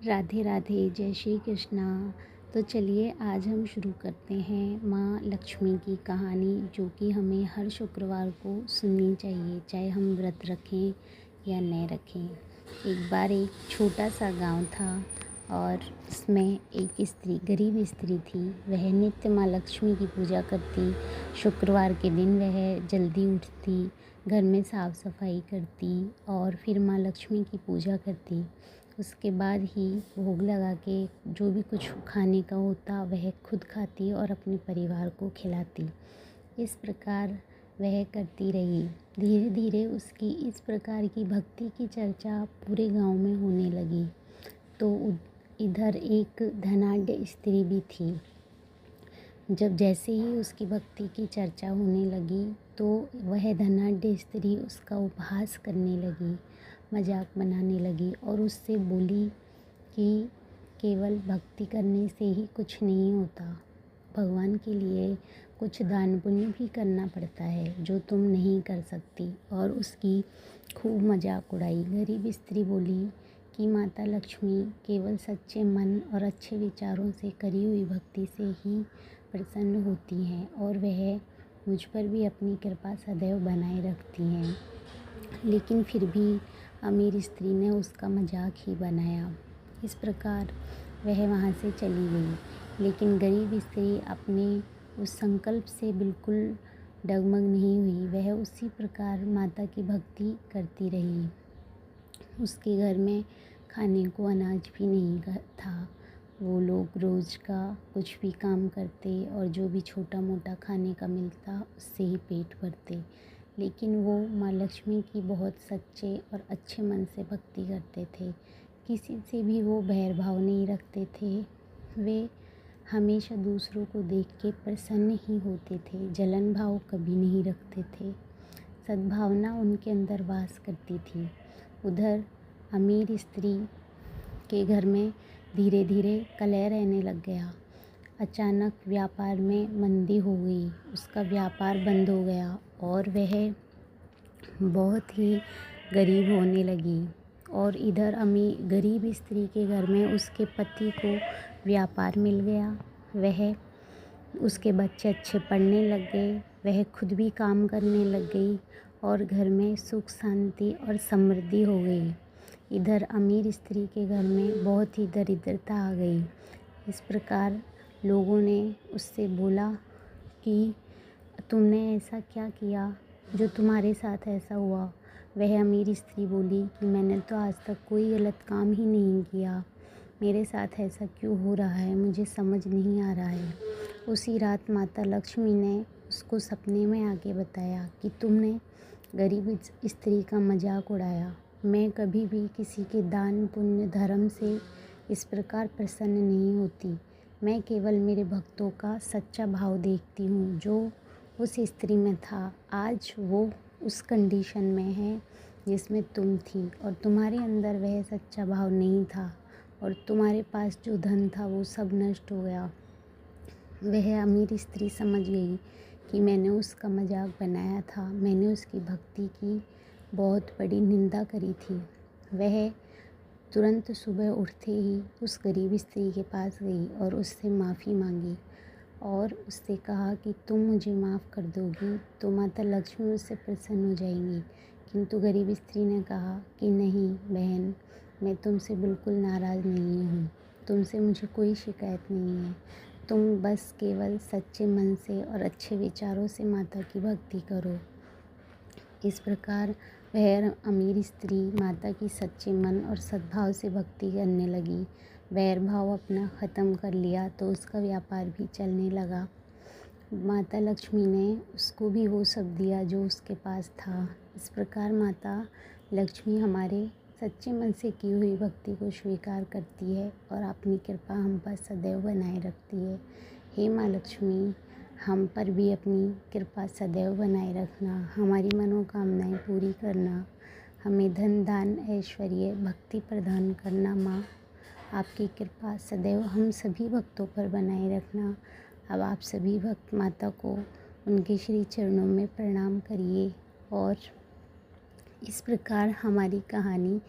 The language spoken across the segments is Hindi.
राधे राधे, जय श्री कृष्णा। तो चलिए आज हम शुरू करते हैं माँ लक्ष्मी की कहानी, जो कि हमें हर शुक्रवार को सुननी चाहिए, चाहे हम व्रत रखें या न रखें। एक बार एक छोटा सा गांव था और उसमें एक स्त्री, गरीब स्त्री थी। वह नित्य माँ लक्ष्मी की पूजा करती। शुक्रवार के दिन वह जल्दी उठती, घर में साफ़ सफाई करती और फिर माँ लक्ष्मी की पूजा करती। उसके बाद ही भोग लगा के जो भी कुछ खाने का होता वह खुद खाती और अपने परिवार को खिलाती। इस प्रकार वह करती रही। धीरे धीरे उसकी इस प्रकार की भक्ति की चर्चा पूरे गांव में होने लगी। तो इधर एक धनाढ्य स्त्री भी थी। जब जैसे ही उसकी भक्ति की चर्चा होने लगी तो वह धनाढ्य स्त्री उसका उपहास करने लगी, मजाक बनाने लगी और उससे बोली कि केवल भक्ति करने से ही कुछ नहीं होता, भगवान के लिए कुछ दान पुण्य भी करना पड़ता है जो तुम नहीं कर सकती। और उसकी खूब मजाक उड़ाई। गरीब स्त्री बोली कि माता लक्ष्मी केवल सच्चे मन और अच्छे विचारों से करी हुई भक्ति से ही प्रसन्न होती हैं और वह मुझ पर भी अपनी कृपा सदैव बनाए रखती हैं। लेकिन फिर भी अमीर स्त्री ने उसका मजाक ही बनाया। इस प्रकार वह वहाँ से चली गई। लेकिन गरीब स्त्री अपने उस संकल्प से बिल्कुल डगमग नहीं हुई। वह उसी प्रकार माता की भक्ति करती रही। उसके घर में खाने को अनाज भी नहीं था। वो लोग रोज़ का कुछ भी काम करते और जो भी छोटा मोटा खाने का मिलता उससे ही पेट भरते। लेकिन वो माँ लक्ष्मी की बहुत सच्चे और अच्छे मन से भक्ति करते थे। किसी से भी वो बैरभाव नहीं रखते थे। वे हमेशा दूसरों को देख के प्रसन्न ही होते थे, जलन भाव कभी नहीं रखते थे। सद्भावना उनके अंदर वास करती थी। उधर अमीर स्त्री के घर में धीरे धीरे कलह रहने लग गया। अचानक व्यापार में मंदी हो गई। उसका व्यापार बंद हो गया और वह बहुत ही गरीब होने लगी। और इधर गरीब स्त्री के घर में उसके पति को व्यापार मिल गया। वह उसके बच्चे अच्छे पढ़ने लग गए। वह खुद भी काम करने लग गई और घर में सुख शांति और समृद्धि हो गई। इधर अमीर स्त्री के घर में बहुत ही दरिद्रता आ गई। इस प्रकार लोगों ने उससे बोला कि तुमने ऐसा क्या किया जो तुम्हारे साथ ऐसा हुआ। वह अमीर स्त्री बोली कि मैंने तो आज तक कोई गलत काम ही नहीं किया, मेरे साथ ऐसा क्यों हो रहा है, मुझे समझ नहीं आ रहा है। उसी रात माता लक्ष्मी ने उसको सपने में आके बताया कि तुमने गरीब स्त्री का मजाक उड़ाया। मैं कभी भी किसी के दान पुण्य धर्म से इस प्रकार प्रसन्न नहीं होती। मैं केवल मेरे भक्तों का सच्चा भाव देखती हूँ जो उस स्त्री में था। आज वो उस कंडीशन में है जिसमें तुम थी और तुम्हारे अंदर वह सच्चा भाव नहीं था और तुम्हारे पास जो धन था वो सब नष्ट हो गया। वह अमीर स्त्री समझ गई कि मैंने उसका मजाक बनाया था, मैंने उसकी भक्ति की बहुत बड़ी निंदा करी थी। वह तुरंत सुबह उठते ही उस गरीब स्त्री के पास गई और उससे माफ़ी मांगी और उससे कहा कि तुम मुझे माफ़ कर दोगी तो माता लक्ष्मी मुझसे प्रसन्न हो जाएंगी। किंतु गरीब स्त्री ने कहा कि नहीं बहन, मैं तुमसे बिल्कुल नाराज़ नहीं हूँ, तुमसे मुझे कोई शिकायत नहीं है। तुम बस केवल सच्चे मन से और अच्छे विचारों से माता की भक्ति करो। इस प्रकार वह अमीर स्त्री माता की सच्चे मन और सद्भाव से भक्ति करने लगी। वैर भाव अपना ख़त्म कर लिया तो उसका व्यापार भी चलने लगा। माता लक्ष्मी ने उसको भी वो सब दिया जो उसके पास था। इस प्रकार माता लक्ष्मी हमारे सच्चे मन से की हुई भक्ति को स्वीकार करती है और अपनी कृपा हम पर सदैव बनाए रखती है। हे माँ लक्ष्मी, हम पर भी अपनी कृपा सदैव बनाए रखना, हमारी मनोकामनाएं पूरी करना, हमें धन दान ऐश्वर्य भक्ति प्रदान करना। माँ, आपकी कृपा सदैव हम सभी भक्तों पर बनाए रखना। अब आप सभी भक्त माता को उनके श्री चरणों में प्रणाम करिए। और इस प्रकार हमारी कहानी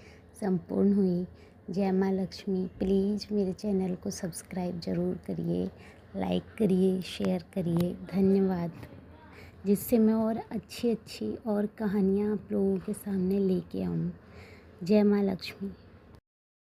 संपूर्ण हुई। जय माँ लक्ष्मी। प्लीज़ मेरे चैनल को सब्सक्राइब ज़रूर करिए, लाइक करिए, शेयर करिए। धन्यवाद। जिससे मैं और अच्छी अच्छी और कहानियाँ आप लोगों के सामने लेके आऊँ। जय माँ लक्ष्मी।